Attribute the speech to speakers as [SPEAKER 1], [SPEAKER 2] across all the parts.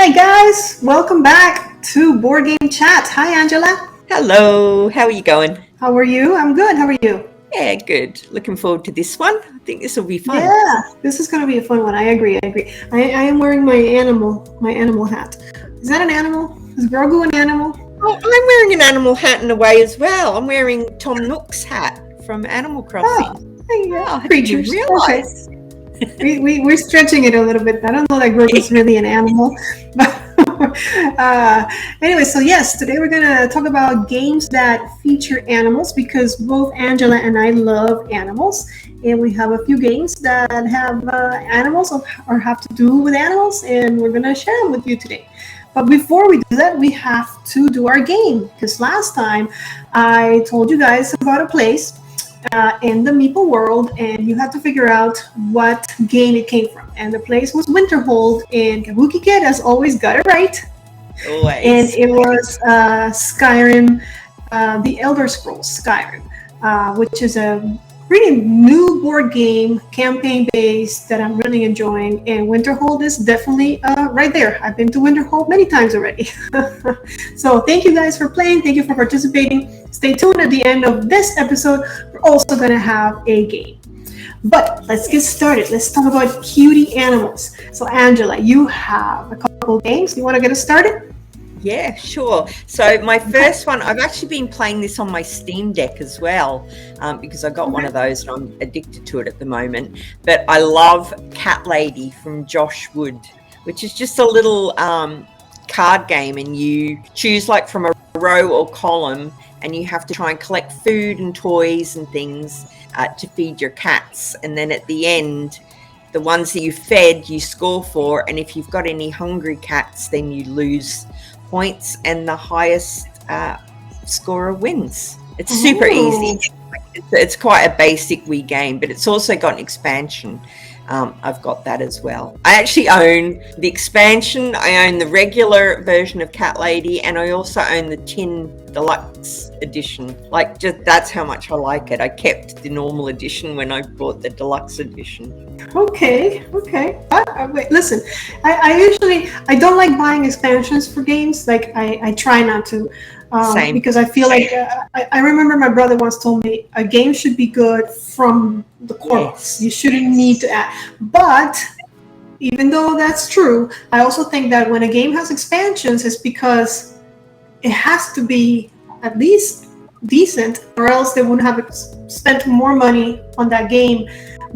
[SPEAKER 1] Hi guys, welcome back to Board Game Chat. Hi Angela.
[SPEAKER 2] Hello, how are you going?
[SPEAKER 1] How are you? I'm good. How are you?
[SPEAKER 2] Yeah, good. Looking forward to this one. I think this will be fun.
[SPEAKER 1] Yeah, this is going to be a fun one. I agree. I am wearing my animal hat. Is that an animal? Is Grogu an animal?
[SPEAKER 2] Oh, I'm wearing an animal hat in a way as well. I'm wearing Tom Nook's hat from Animal Crossing.
[SPEAKER 1] There you go.
[SPEAKER 2] Oh,
[SPEAKER 1] Creatures.
[SPEAKER 2] Realize.
[SPEAKER 1] Okay. We're stretching it a little bit. I don't know that Grogu's really an animal, but anyway, so yes, today we're gonna talk about games that feature animals because both Angela and I love animals, and we have a few games that have animals or have to do with animals, and we're gonna share them with you today. But before we do that, we have to do our game because last time I told you guys about a place in the Meeple world, and you had to figure out what game it came from. And the place was Winterhold, and Kabuki Kid, as always, got it right.
[SPEAKER 2] Always.
[SPEAKER 1] And it was Skyrim, the Elder Scrolls Skyrim, which is a pretty new board game, campaign-based, that I'm really enjoying. And Winterhold is definitely right there. I've been to Winterhold many times already. So thank you guys for playing. Thank you for participating. Stay tuned at the end of this episode. We're also going to have a game. But let's get started. Let's talk about cutie animals. So Angela, you have a couple of games. You want to get us started?
[SPEAKER 2] Yeah, sure. So my first one, I've actually been playing this on my Steam Deck as well because I got one of those and I'm addicted to it at the moment. But I love Cat Lady from Josh Wood, which is just a little card game, and you choose like from a row or column, and you have to try and collect food and toys and things to feed your cats. And then at the end, the ones that you fed, you score for. And if you've got any hungry cats, then you lose points, and the highest scorer wins. It's super easy. It's quite a basic wee game, but it's also got an expansion. I've got that as well. I actually own the expansion. I own the regular version of Cat Lady, and I also own the tin deluxe edition. Like, just that's how much I like it. I kept the normal edition when I bought the deluxe edition.
[SPEAKER 1] Okay. Wait, listen, I don't like buying expansions for games. Like I try not to,
[SPEAKER 2] Same.
[SPEAKER 1] because I feel like I remember my brother once told me a game should be good from the core box. You shouldn't need to add. But even though that's true, I also think that when a game has expansions, it's because it has to be at least decent, or else they wouldn't have spent more money on that game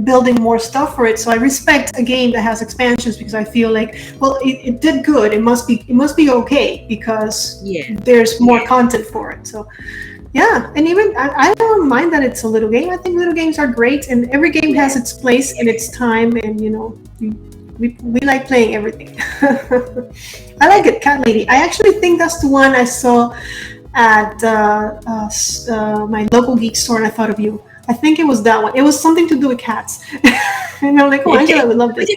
[SPEAKER 1] building more stuff for it. So I respect a game that has expansions because I feel like, well, it did good. It must be okay because there's more content for it. So yeah, and even I don't mind that it's a little game. I think little games are great, and every game has its place and its time, and you know, we like playing everything. I like it, Cat Lady. I actually think that's the one I saw at my local geek store, and I thought of you. I think it was that one. It was something to do with cats. And I'm like, oh, Angela would love this.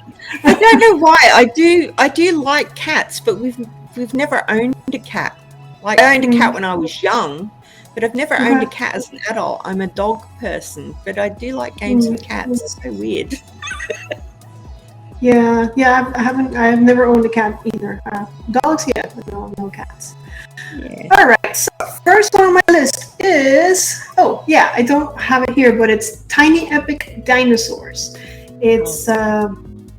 [SPEAKER 2] I don't know why. I do like cats, but we've never owned a cat. Like, I owned a cat when I was young, but I've never owned a cat as an adult. I'm a dog person, but I do like games with cats. It's so weird.
[SPEAKER 1] Yeah. I've never owned a cat either. Dogs, yeah, but no cats. Yeah. All right, so first one on my list is, I don't have it here, but it's Tiny Epic Dinosaurs. It's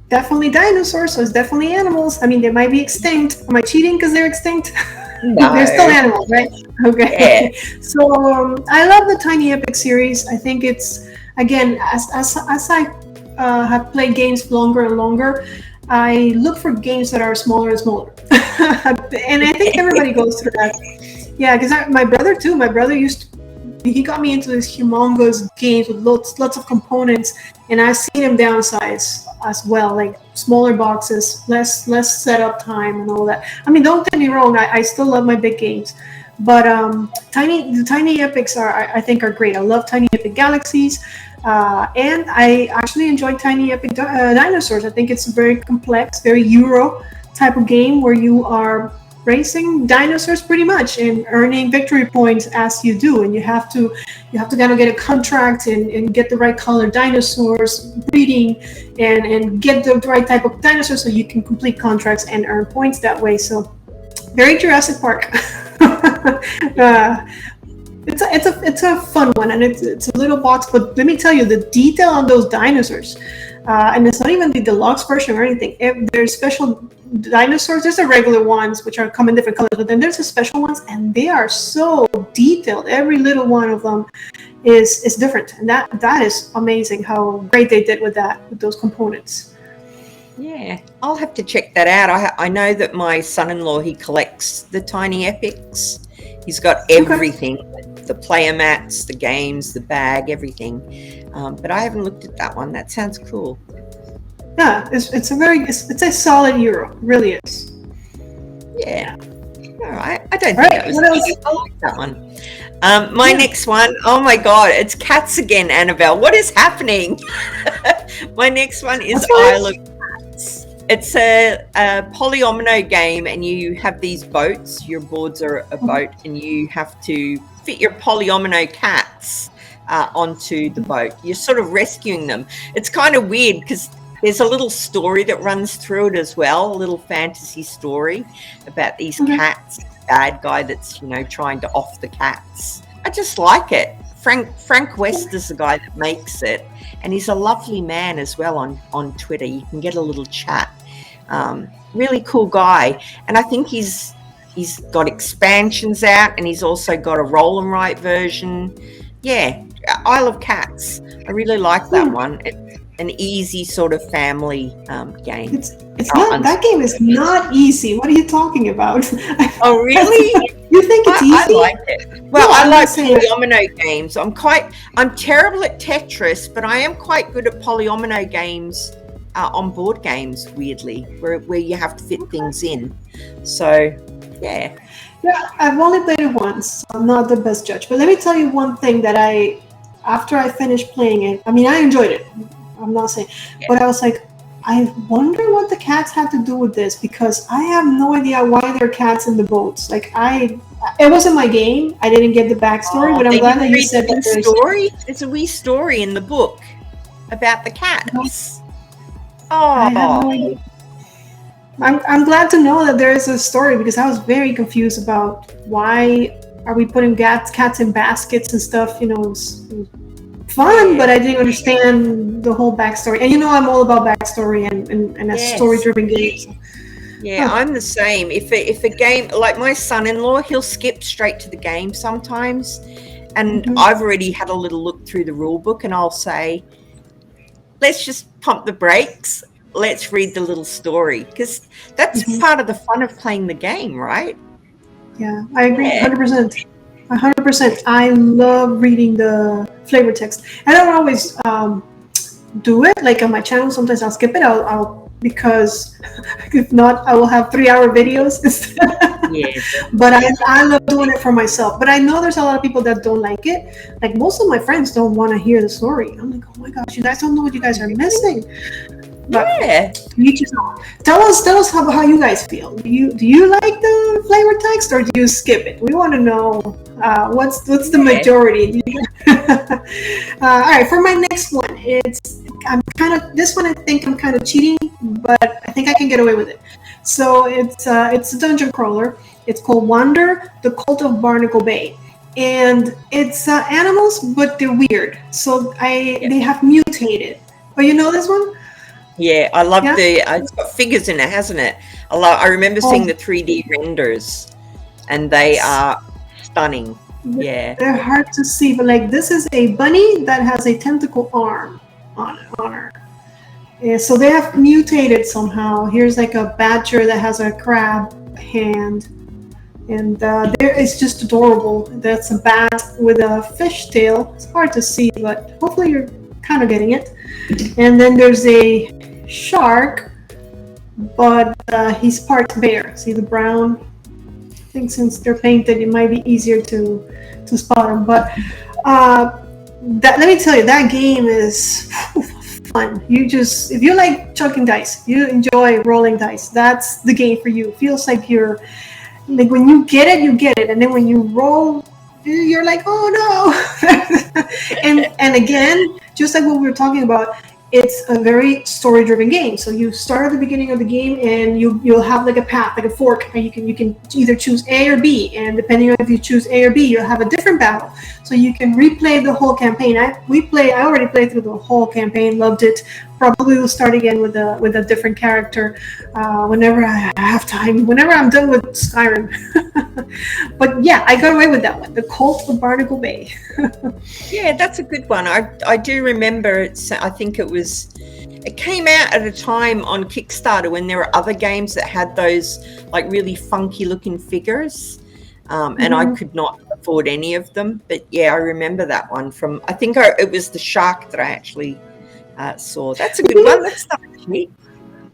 [SPEAKER 1] definitely dinosaurs, so it's definitely animals. I mean, they might be extinct. Am I cheating because they're extinct? No. They're still animals, right? Okay. Yeah. So I love the Tiny Epic series. I think it's, again, as I have played games longer and longer, I look for games that are smaller and smaller. And I think everybody goes through that. Yeah, because my brother too. My brother he got me into these humongous games with lots of components, and I've seen him downsize as well, like smaller boxes, less setup time and all that. I mean, don't get me wrong, I still love my big games, but the Tiny Epics I think are great. I love Tiny Epic Galaxies. And I actually enjoy Tiny Epic Dinosaurs. I think it's a very complex, very Euro type of game where you are racing dinosaurs pretty much and earning victory points as you do. And you have to kind of get a contract and get the right color dinosaurs, breeding, and get the right type of dinosaurs so you can complete contracts and earn points that way. So very Jurassic Park. It's a fun one, and it's a little box, but let me tell you, the detail on those dinosaurs, and it's not even the deluxe version or anything. If there's special dinosaurs, there's the regular ones which are come in different colors, but then there's the special ones, and they are so detailed. Every little one of them is different, and that is amazing how great they did with those components.
[SPEAKER 2] Yeah, I'll have to check that out. I know that my son-in-law, he collects the tiny epics. He's got everything, the player mats, the games, the bag, everything. But I haven't looked at that one. That sounds cool.
[SPEAKER 1] Yeah, it's a solid Euro. It really is.
[SPEAKER 2] Yeah. All right. I don't think that was I like that one. My next one, oh my God, it's cats again, Annabelle. What is happening? My next one is Isle of Cats. It's a polyomino game, and you have these boats. Your boards are a boat, and you have to fit your polyomino cats onto the boat. You're sort of rescuing them. It's kind of weird because there's a little story that runs through it as well, a little fantasy story about these cats, the bad guy that's, trying to off the cats. I just like it. Frank West is the guy that makes it, and he's a lovely man as well on Twitter. You can get a little chat. Really cool guy, and I think he's got expansions out, and he's also got a roll and write version. Yeah, Isle of Cats. I really like that one. It's an easy sort of family game.
[SPEAKER 1] It's not. That game is not easy. What are you talking about?
[SPEAKER 2] Oh, really?
[SPEAKER 1] You think it's easy?
[SPEAKER 2] I like it. Well, I like polyomino games. I'm terrible at Tetris, but I am quite good at polyomino games on board games, weirdly, where you have to fit things in. So, yeah.
[SPEAKER 1] Yeah, I've only played it once, so I'm not the best judge. But let me tell you one thing that after I finished playing it, I enjoyed it. I'm not saying, but I was like, I wonder what the cats had to do with this, because I have no idea why there are cats in the boats. Like it wasn't my game. I didn't get the backstory, but I'm glad that you said that there's
[SPEAKER 2] story. There's a wee story in the book about the cats.
[SPEAKER 1] I have no idea. I'm glad to know that there is a story, because I was very confused about why are we putting cats in baskets and stuff. It was fun, but I didn't understand the whole backstory. And I'm all about backstory and a story-driven games.
[SPEAKER 2] Yeah, I'm the same. If a game, like my son-in-law, he'll skip straight to the game sometimes, and I've already had a little look through the rule book, and I'll say, let's just pump the brakes. Let's read the little story, because that's part of the fun of playing the game, right?
[SPEAKER 1] Yeah, I agree 100%. 100%. I love reading the flavor text. I don't always do it. Like on my channel, sometimes I'll skip it. I'll because if not, I will have 3-hour videos instead. But I love doing it for myself. But I know there's a lot of people that don't like it. Like most of my friends don't want to hear the story. I'm like, oh my gosh, you guys don't know what you guys are missing. But you just tell us how you guys feel. Do you like the flavor text, or do you skip it? We want to know what's the majority. All right, for my next one, this one I think I'm kind of cheating, but I think I can get away with it. So it's a dungeon crawler. It's called Wander: The Cult of Barnacle Bay, and it's animals, but they're weird. So they have mutated. But you know this one?
[SPEAKER 2] Yeah, I love it's got figures in it, hasn't it? I remember seeing the 3D renders, and they are stunning. Yeah.
[SPEAKER 1] They're hard to see, but like this is a bunny that has a tentacle arm on her. Yeah, so they have mutated somehow. Here's like a badger that has a crab hand. And it's just adorable. That's a bat with a fish tail. It's hard to see, but hopefully you're kind of getting it. And then there's a shark, but he's part bear. See the brown? I think since they're painted, it might be easier to spot them. But let me tell you, that game is fun. If you like chucking dice, you enjoy rolling dice, that's the game for you. It feels like you're like when you get it, you get it, and then when you roll, you're like, oh no. and again, just like what we were talking about, it's a very story-driven game. So you start at the beginning of the game, and you'll have like a path, like a fork, and you can either choose A or B, and depending on if you choose A or B, you'll have a different battle. So you can replay the whole campaign. I already played through the whole campaign, loved it. Probably will start again with a different character whenever I have time, whenever I'm done with Skyrim. But yeah, I got away with that one, The Cult of Barnacle Bay.
[SPEAKER 2] Yeah, that's a good one. I do remember it. I think it came out at a time on Kickstarter when there were other games that had those like really funky looking figures, and I could not afford any of them. But yeah, I remember that one from, I think it was the shark that I actually saw. That's a good one. That's not cheap.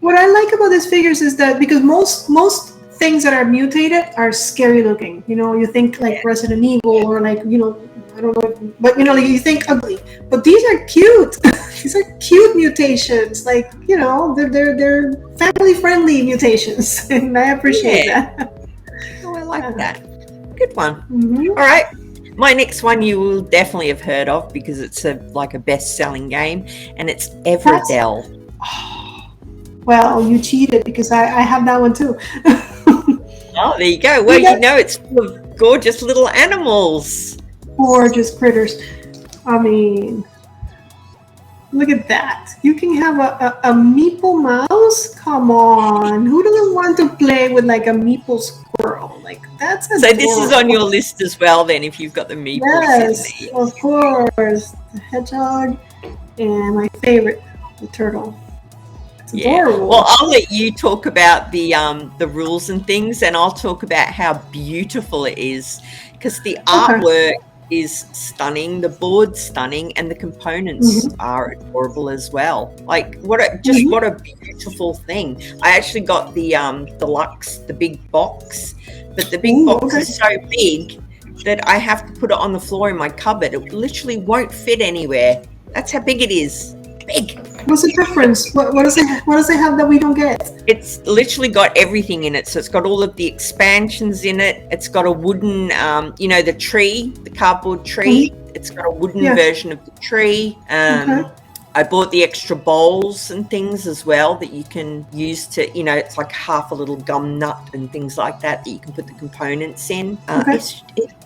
[SPEAKER 1] What I like about these figures is that because most things that are mutated are scary looking. You know, you think like Resident Evil or like, you know, I don't know, but you know, like you think ugly. But these are cute. These are cute mutations. Like, you know, they're family friendly mutations, and I appreciate that.
[SPEAKER 2] Oh, I like that. Good one. All right. My next one you will definitely have heard of because it's a best-selling game, and it's Everdell.
[SPEAKER 1] Well, you cheated because I have that one too.
[SPEAKER 2] Oh, there you go. Well, you know, it's full of gorgeous little animals.
[SPEAKER 1] Gorgeous critters. I mean, look at that. You can have a meeple mouse? Come on. Who doesn't want to play with like a meeple squirrel? Like, that's adorable.
[SPEAKER 2] So this is on your list as well then, if you've got the meeples.
[SPEAKER 1] Yes, of course. The hedgehog and my favorite, the turtle.
[SPEAKER 2] Yeah. Well, I'll let you talk about the rules and things, and I'll talk about how beautiful it is, because the artwork is stunning, the board's stunning, and the components are adorable as well. Like, what a beautiful thing. I actually got the deluxe, the big box, but the big box is so big that I have to put it on the floor in my cupboard. It literally won't fit anywhere. That's how big it is. Big.
[SPEAKER 1] What's the difference? What does it have that we don't get?
[SPEAKER 2] It's literally got everything in it. So it's got all of the expansions in it. It's got a wooden, you know, the tree, the cardboard tree. It's got a wooden version of the tree. I bought the extra bowls and things as well that you can use to, you know, it's like half a little gum nut and things like that you can put the components in. It's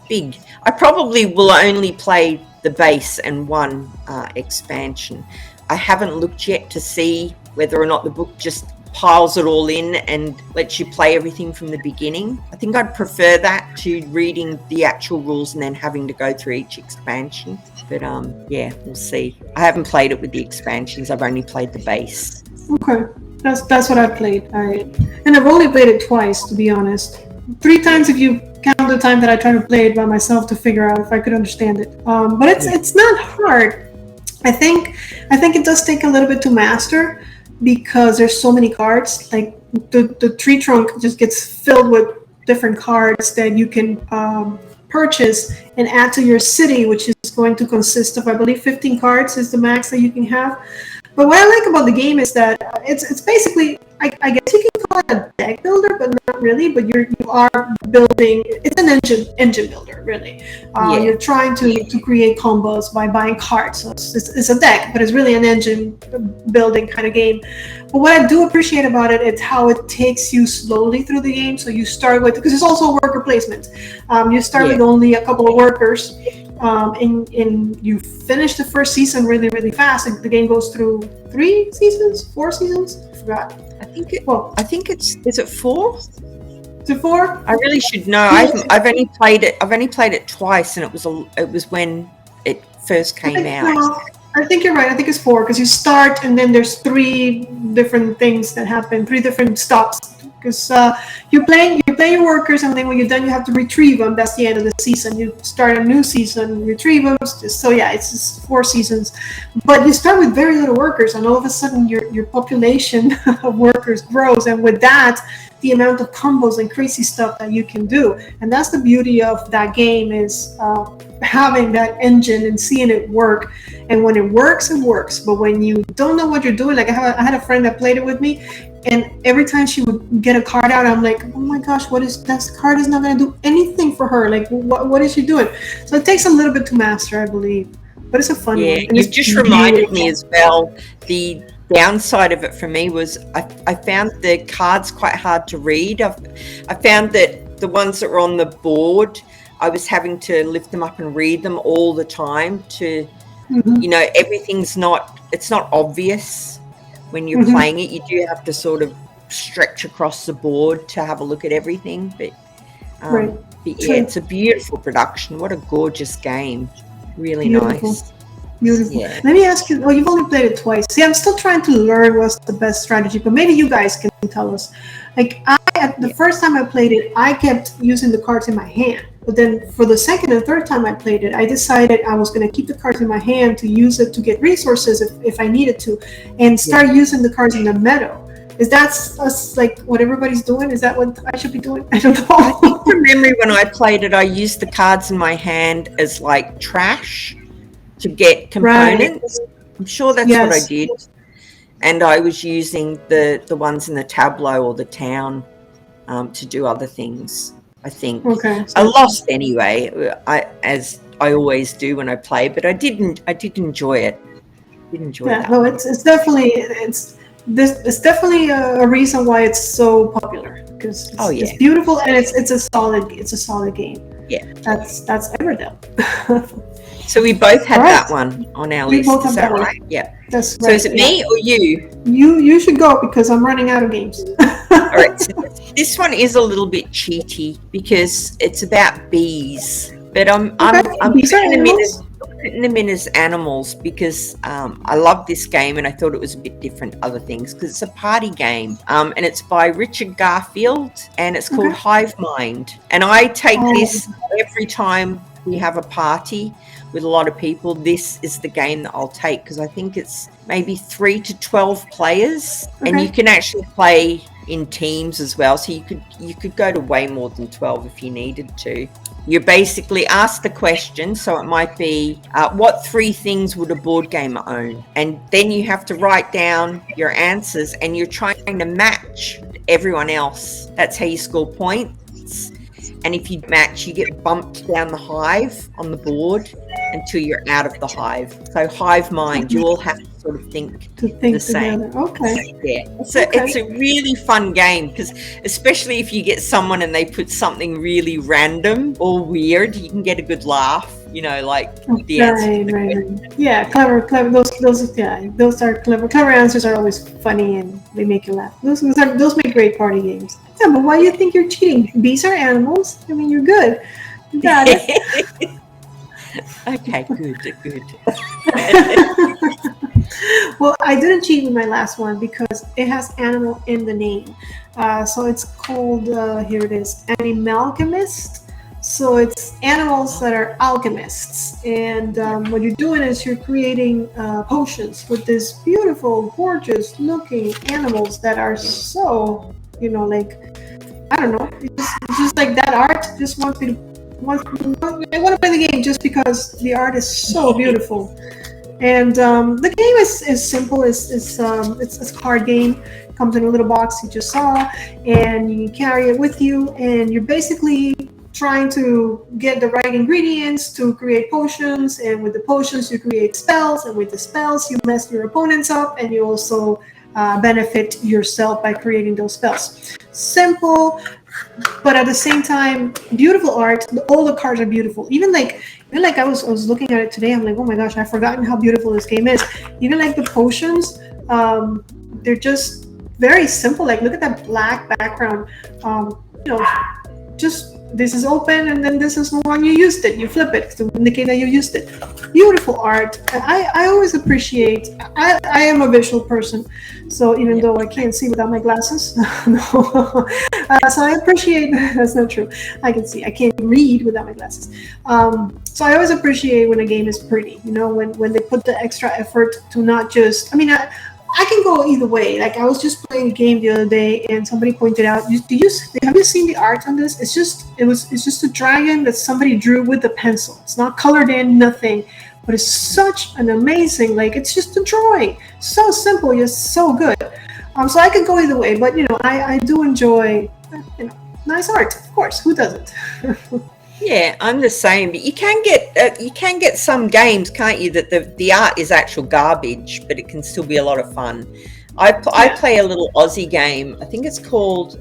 [SPEAKER 2] big. I probably will only play the base and one expansion. I haven't looked yet to see whether or not the book just piles it all in and lets you play everything from the beginning. I think I'd prefer that to reading the actual rules and then having to go through each expansion. But yeah, we'll see. I haven't played it with the expansions. I've only played the base. Okay,
[SPEAKER 1] that's what I've played. And I've only played it twice, to be honest. 3 times if you count the time that I tried to play it by myself to figure out if I could understand it. But it's not hard. I think it does take a little bit to master because there's so many cards. Like the tree trunk just gets filled with different cards that you can purchase and add to your city, which is going to consist of, I believe, 15 cards is the max that you can have. But what I like about the game is that it's basically, I guess you can call it a deck builder, but not really. But you are building. It's an engine builder, really. You're trying to create combos by buying cards. So it's a deck, but it's really an engine building kind of game. But what I do appreciate about it is how it takes you slowly through the game. So you start with, because it's also worker placement. You start with only a couple of workers. And you finish the first season really, really fast. The game goes through 4 seasons? I forgot.
[SPEAKER 2] I think is it 4?
[SPEAKER 1] Is it 4?
[SPEAKER 2] I really should know. I've only played it twice, and it was when it first came out.
[SPEAKER 1] I think you're right. I think it's 4 because you start and then there's 3 different things that happen, 3 different stops. Because you play your workers, and then when you're done, you have to retrieve them. That's the end of the season. You start a new season, retrieve them. So yeah, it's just 4 seasons. But you start with very little workers, and all of a sudden, your population of workers grows, and with that, the amount of combos and crazy stuff that you can do. And that's the beauty of that game is having that engine and seeing it work. And when it works, it works. But when you don't know what you're doing, like I had a friend that played it with me, and every time she would get a card out, I'm like, oh my gosh, what is that? Card is not going to do anything for her. Like, what is she doing? So it takes a little bit to master, I believe, but it's a fun one.
[SPEAKER 2] Yeah,
[SPEAKER 1] And
[SPEAKER 2] you've just reminded me as well. The downside of it for me was I found the cards quite hard to read. I found that the ones that were on the board, I was having to lift them up and read them all the time to, you know, it's not obvious when you're playing it. You do have to sort of stretch across the board to have a look at everything. But yeah, it's a beautiful production. What a gorgeous game. Really nice.
[SPEAKER 1] Beautiful.
[SPEAKER 2] Yeah.
[SPEAKER 1] Let me ask you, you've only played it twice. See, I'm still trying to learn what's the best strategy, but maybe you guys can tell us. Like, the first time I played it, I kept using the cards in my hand. But then for the second and third time I played it, I decided I was going to keep the cards in my hand to use it to get resources if I needed to, and start using the cards in the meadow. Is that like what everybody's doing? Is that what I should be doing? I don't know.
[SPEAKER 2] I think from memory, when I played it, I used the cards in my hand as like trash to get components. Right. I'm sure that's what I did. And I was using the ones in the tableau or the town to do other things, I think.
[SPEAKER 1] Okay.
[SPEAKER 2] I lost anyway, as I always do when I play, but I did enjoy it. That.
[SPEAKER 1] No, it's definitely a reason why it's so popular, because it's beautiful and it's a solid game.
[SPEAKER 2] Yeah.
[SPEAKER 1] That's Everdell.
[SPEAKER 2] So we both had that one on our list.
[SPEAKER 1] Both
[SPEAKER 2] is that right? Yeah.
[SPEAKER 1] That's right.
[SPEAKER 2] So is it me or you?
[SPEAKER 1] You should go because I'm running out of games.
[SPEAKER 2] All right. So this one is a little bit cheaty because it's about bees, but I'm putting them in as animals because I love this game and I thought it was a bit different to other things because it's a party game and it's by Richard Garfield and it's called Hive Mind. And I take this every time we have a party with a lot of people. This is the game that I'll take because I think it's maybe 3 to 12 players and you can actually play in teams as well. So you could go to way more than 12 if you needed to. You basically ask the question, so it might be, what 3 things would a board gamer own? And then you have to write down your answers and you're trying to match everyone else. That's how you score points. And if you match, you get bumped down the hive on the board until you're out of the hive. So Hive Mind, you all have to sort of think the same.
[SPEAKER 1] Together. Okay.
[SPEAKER 2] Yeah. So it's a really fun game because especially if you get someone and they put something really random or weird, you can get a good laugh. You know, like the answer.
[SPEAKER 1] Right. Yeah, clever. Those are clever. Clever answers are always funny and they make you laugh. Those make great party games. Yeah, but why do you think you're cheating? Bees are animals. I mean, you're good. You got it.
[SPEAKER 2] Okay, good.
[SPEAKER 1] Well, I didn't cheat with my last one because it has animal in the name. So it's called, here it is, Animalchemist. So it's animals that are alchemists. And what you're doing is you're creating potions with these beautiful, gorgeous looking animals that are so, like, I don't know. It's just like that art just wants me to, I want to play the game just because the art is so beautiful. And the game is simple. It's a card game. It comes in a little box you just saw, and you carry it with you. And you're basically trying to get the right ingredients to create potions. And with the potions, you create spells. And with the spells, you mess your opponents up, and you also benefit yourself by creating those spells. Simple, but at the same time, beautiful art. All the cards are beautiful. Even like I was looking at it today. I'm like, oh my gosh, I've forgotten how beautiful this game is. Even like the potions, they're just very simple. Like, look at that black background. Just this is open, and then this is the one you used it. You flip it to indicate that you used it. Beautiful art. I always appreciate. I am a visual person, so even though I can't see without my glasses, so I appreciate. That's not true. I can see. I can't read without my glasses. So I always appreciate when a game is pretty. When they put the extra effort to not just. I can go either way. Like, I was just playing a game the other day, and somebody pointed out, have you seen the art on this? It's just a dragon that somebody drew with a pencil. It's not colored in, nothing, but it's such an amazing, like, it's just a drawing. So simple, yet so good. So I could go either way, but I do enjoy nice art, of course. Who doesn't?
[SPEAKER 2] Yeah, I'm the same. But you can get some games, can't you? That the art is actual garbage, but it can still be a lot of fun. I play a little Aussie game. I think it's called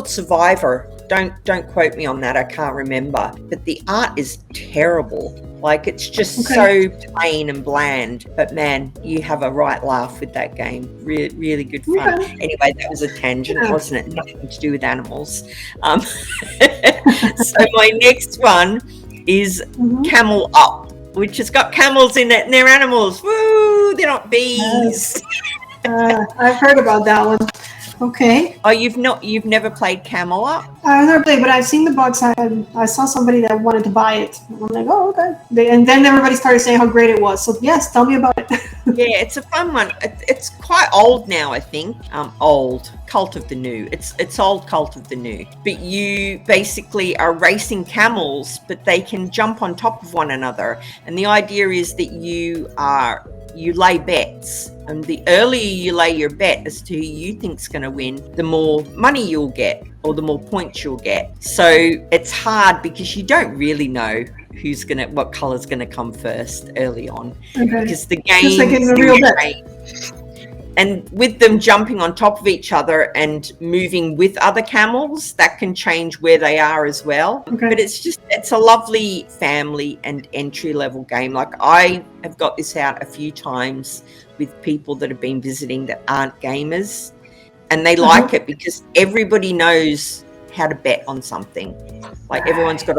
[SPEAKER 2] Survivor. Don't quote me on that. I can't remember. But the art is terrible. Like, it's just so plain and bland. But man, you have a right laugh with that game. Really good fun. Yeah. Anyway, that was a tangent, wasn't it? Nothing to do with animals. So my next one is Camel Up, which has got camels in it, and they're animals. Woo! They're not bees.
[SPEAKER 1] I've heard about that one. Okay.
[SPEAKER 2] Oh, you've never played Camel Up?
[SPEAKER 1] I've never played, but I've seen the box. I saw somebody that wanted to buy it. I'm like, oh, okay. And then everybody started saying how great it was. So yes, tell me about it.
[SPEAKER 2] Yeah, it's a fun one. It's quite old now, I think. Old. Cult of the New. It's old Cult of the New. But you basically are racing camels, but they can jump on top of one another. And the idea is that you lay bets, and the earlier you lay your bet as to who you think's going to win, the more money you'll get, or the more points you'll get. So it's hard because you don't really know what color's going to come first early on, because the game
[SPEAKER 1] just like in a real bet.
[SPEAKER 2] And with them jumping on top of each other and moving with other camels, that can change where they are as well. But it's a lovely family and entry level game. Like, I have got this out a few times with people that have been visiting that aren't gamers, and they like it because everybody knows how to bet on something. Like, everyone's got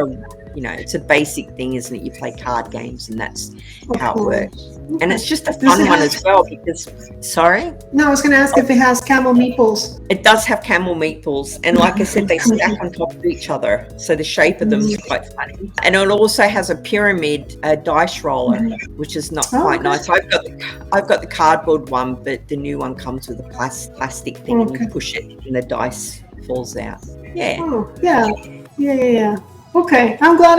[SPEAKER 2] it's a basic thing, isn't it? You play card games, and that's how it works. And it's just a fun one as well because, sorry?
[SPEAKER 1] No, I was going to ask if it has camel meeples.
[SPEAKER 2] It does have camel meatballs. And like I said, they stack on top of each other. So the shape of them is quite funny. And it also has a pyramid dice roller, which is not quite nice. I've got the cardboard one, but the new one comes with a plastic thing, and you push it and the dice falls out. Yeah.
[SPEAKER 1] Oh, yeah. Okay. I'm glad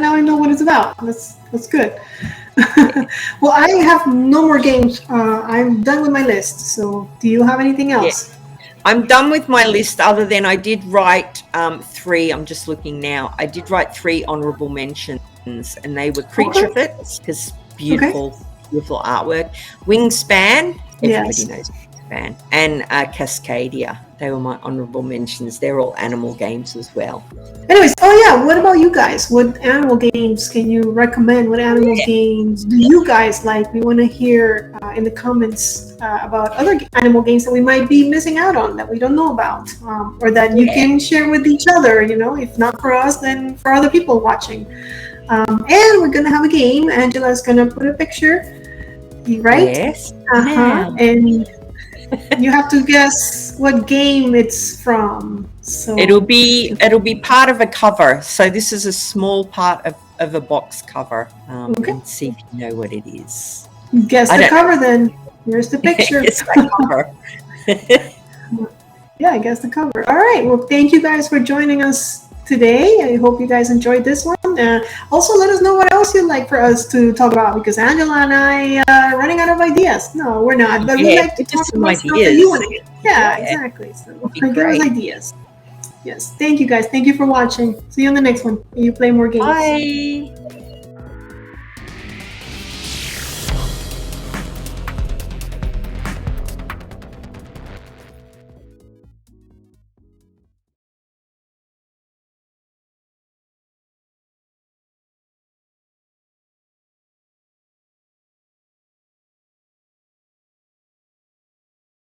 [SPEAKER 1] now I know what it's about. That's good. Well, I have no more games. I'm done with my list. So do you have anything else?
[SPEAKER 2] Yeah. I'm done with my list, other than I did write 3. I'm just looking now. I did write 3 honorable mentions, and they were Creature Fits, because beautiful artwork. Wingspan, everybody knows Wingspan, and Cascadia. They were my honorable mentions. They're all animal games as well.
[SPEAKER 1] Anyways, what about you guys? What animal games can you recommend? What animal games do you guys like? We want to hear in the comments about other animal games that we might be missing out on, that we don't know about, or that you can share with each other. If not for us, then for other people watching. And we're going to have a game. Angela's going to put a picture, right?
[SPEAKER 2] Yes.
[SPEAKER 1] And you have to guess what game it's from. So
[SPEAKER 2] it'll be part of a cover. So this is a small part of a box cover. And see if you know what it is.
[SPEAKER 1] Guess the cover then. Here's the picture.
[SPEAKER 2] Guess the cover.
[SPEAKER 1] Yeah, guess the cover. All right. Well, thank you guys for joining us today. I hope you guys enjoyed this one. Also, let us know what else you'd like for us to talk about, because Angela and I are running out of ideas. No, we're not. But we like to talk about stuff that you want to get. Yeah, exactly. So give us ideas. Yes. Thank you guys. Thank you for watching. See you on the next one. You play more games.
[SPEAKER 2] Bye.